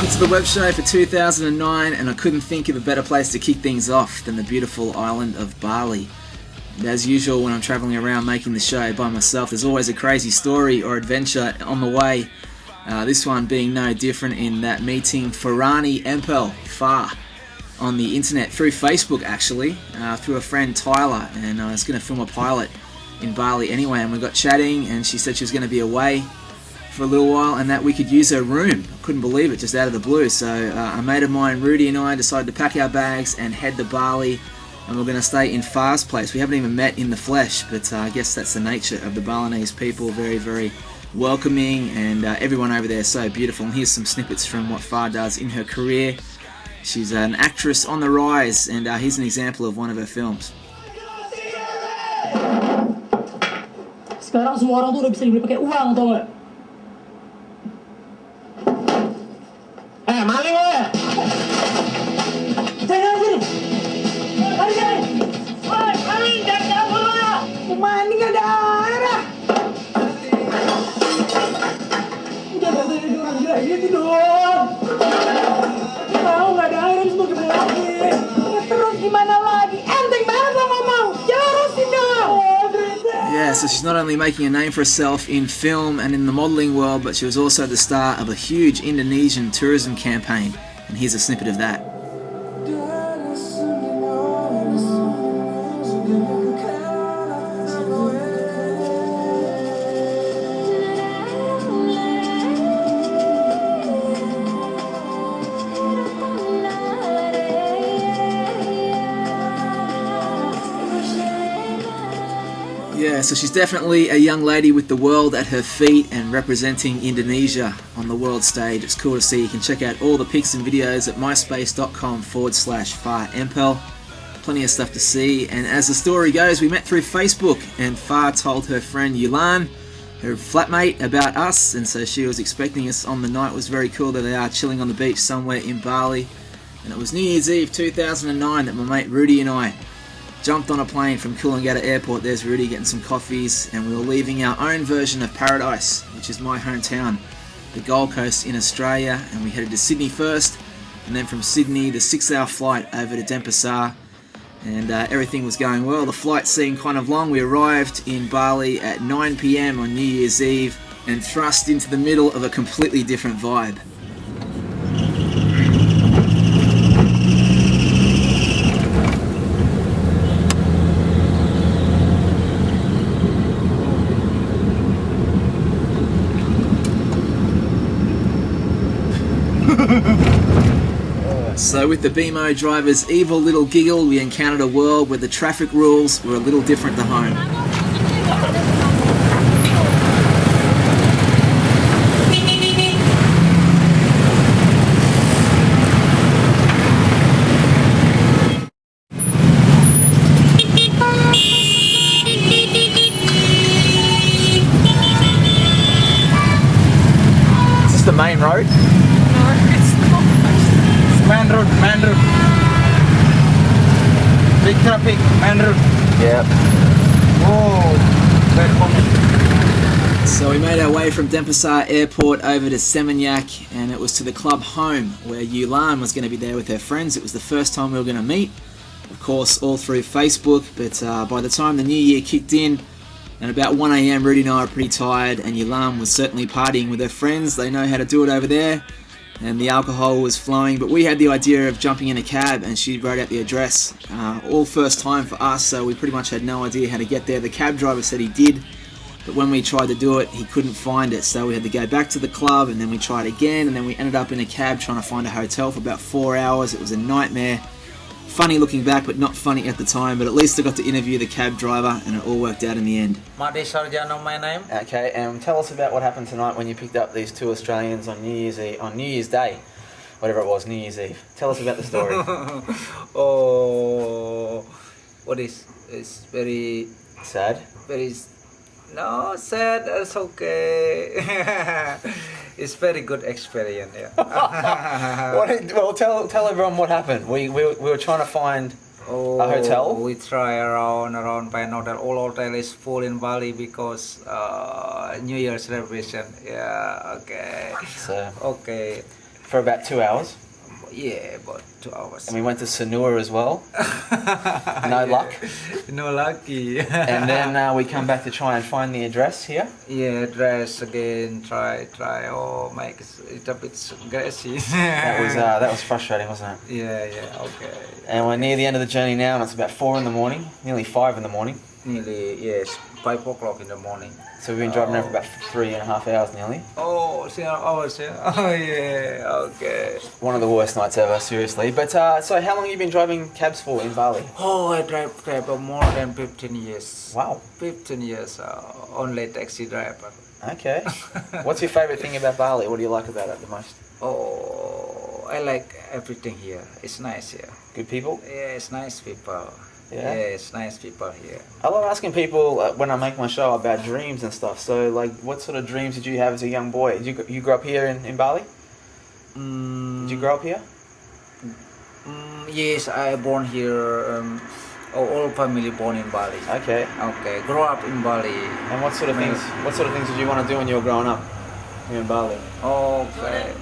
Welcome to the web show for 2009, and I couldn't think of a better place to kick things off than the beautiful island of Bali. And as usual, when I'm travelling around making the show by myself, there's always a crazy story or adventure on the way. This one being no different in that meeting Farani Empel, Far, on the internet, through Facebook actually, through a friend Tyler, and I was going to film a pilot in Bali anyway, and we got chatting, and she said she was going to be away for a little while and that we could use her room. I couldn't believe it, just out of the blue. So a mate of mine, Rudy, and I decided to pack our bags and head to Bali, and we're going to stay in Far's place. We haven't even met in the flesh, but I guess that's the nature of the Balinese people. Very, very welcoming, and everyone over there is so beautiful. And here's some snippets from what Far does in her career. She's an actress on the rise, and here's an example of one of her films. Sekarang semua orang tuh udah bisa dibeli pakai uang, tau gak? Maling lo ya? Jangan sini. Mari sini. Woi, maling, jangan kabur lo ya. Maling gak ada air ah. Udah dari orang gila gitu dong. Tahu gak ada air, semua gimana lagi? Ya terus gimana lagi? Enteng banget lo ngomong. Jarusin dong. Yeah, so she's not only making a name for herself in film and in the modelling world, but she was also the star of a huge Indonesian tourism campaign. And here's a snippet of that. Yeah, so she's definitely a young lady with the world at her feet and representing Indonesia on the world stage. It's cool to see. You can check out all the pics and videos at myspace.com/FarEmpel. Plenty of stuff to see. And as the story goes, we met through Facebook, and Far told her friend Yulan, her flatmate, about us, and so she was expecting us on the night. It was very cool that they are chilling on the beach somewhere in Bali. And it was New Year's Eve 2009 that my mate Rudy and I jumped on a plane from Coolangatta Airport. There's Rudy getting some coffees, and we were leaving our own version of Paradise, which is my hometown, the Gold Coast in Australia, and we headed to Sydney first, and then from Sydney the 6-hour flight over to Denpasar, and everything was going well. The flight seemed kind of long. We arrived in Bali at 9 PM on New Year's Eve and thrust into the middle of a completely different vibe. So with the BMO driver's evil little giggle, we encountered a world where the traffic rules were a little different to home. Is this the main road? Man road. Big traffic, man road. Yep. Oh, very common. So we made our way from Denpasar Airport over to Seminyak, and it was to the club Home, where Yulan was going to be there with her friends. It was the first time we were going to meet, of course, all through Facebook, but by the time the new year kicked in, and about 1 AM, Rudy and I were pretty tired, and Yulan was certainly partying with her friends. They know how to do it over there, and the alcohol was flowing, but we had the idea of jumping in a cab, and she wrote out the address. All first time for us, so we pretty much had no idea how to get there. The cab driver said he did, but when we tried to do it, he couldn't find it, so we had to go back to the club, and then we tried again, and then we ended up in a cab trying to find a hotel for about 4 hours. It was a nightmare. Funny looking back, but not funny at the time, but at least I got to interview the cab driver, and it all worked out in the end. Madi Sarjano, my name. Okay, and tell us about what happened tonight when you picked up these two Australians on New Year's Day, whatever it was, New Year's Eve. Tell us about the story. Oh, what is? It's very sad. Very no sad. It's okay. It's very good experience. Yeah. Well, tell everyone what happened. We were trying to find a hotel. We try around find hotel. All hotel is full in Bali because New Year celebration. Yeah. Okay. So okay. for about 2 hours. Yeah, about 2 hours. And we went to Sanur as well. No luck. No lucky. And then we come back to try and find the address here. Yeah, dress again. Try. Oh, make it a bit grassy. That was frustrating, wasn't it? Yeah. Okay. And we're near the end of the journey now, and it's about 4 in the morning, nearly 5 in the morning. Nearly, yes, 5 o'clock in the morning. So we've been driving around for about 3.5 hours nearly. Oh, 3 hours, yeah. Oh, yeah, okay. One of the worst nights ever, seriously. But so how long have you been driving cabs for in Bali? Oh, I drive for more than 15 years. Wow. 15 years, only taxi driver. Okay. What's your favourite thing about Bali? What do you like about it the most? Oh, I like everything here. It's nice here. Good people? Yeah, it's nice people. Yeah? It's nice people here. I love asking people when I make my show about dreams and stuff. So, like, what sort of dreams did you have as a young boy? Did you grow up here in Bali? Did you grow up here? Yes, I born here. All family born in Bali. Okay. Okay, grow up in Bali. And what sort of things did you want to do when you were growing up here in Bali? Okay.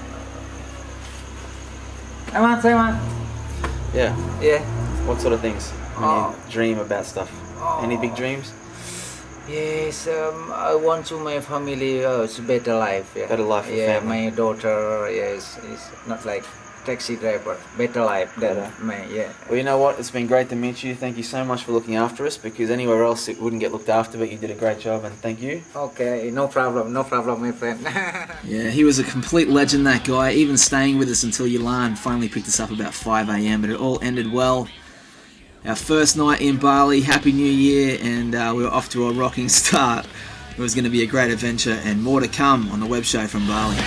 Say Yeah. Yeah. What sort of things? When you dream about stuff. Any big dreams? Yes, I want to my family it's better life. Yeah. Better life for Yeah, family. my daughter is not like taxi driver. Better life than Better. my Well, you know what? It's been great to meet you. Thank you so much for looking after us, because anywhere else it wouldn't get looked after, but you did a great job, and thank you. Okay, no problem, my friend. Yeah, he was a complete legend, that guy, even staying with us until Yilan finally picked us up about 5 a.m, but it all ended well. Our first night in Bali, Happy New Year, and we were off to a rocking start. It was going to be a great adventure, and more to come on the web show from Bali.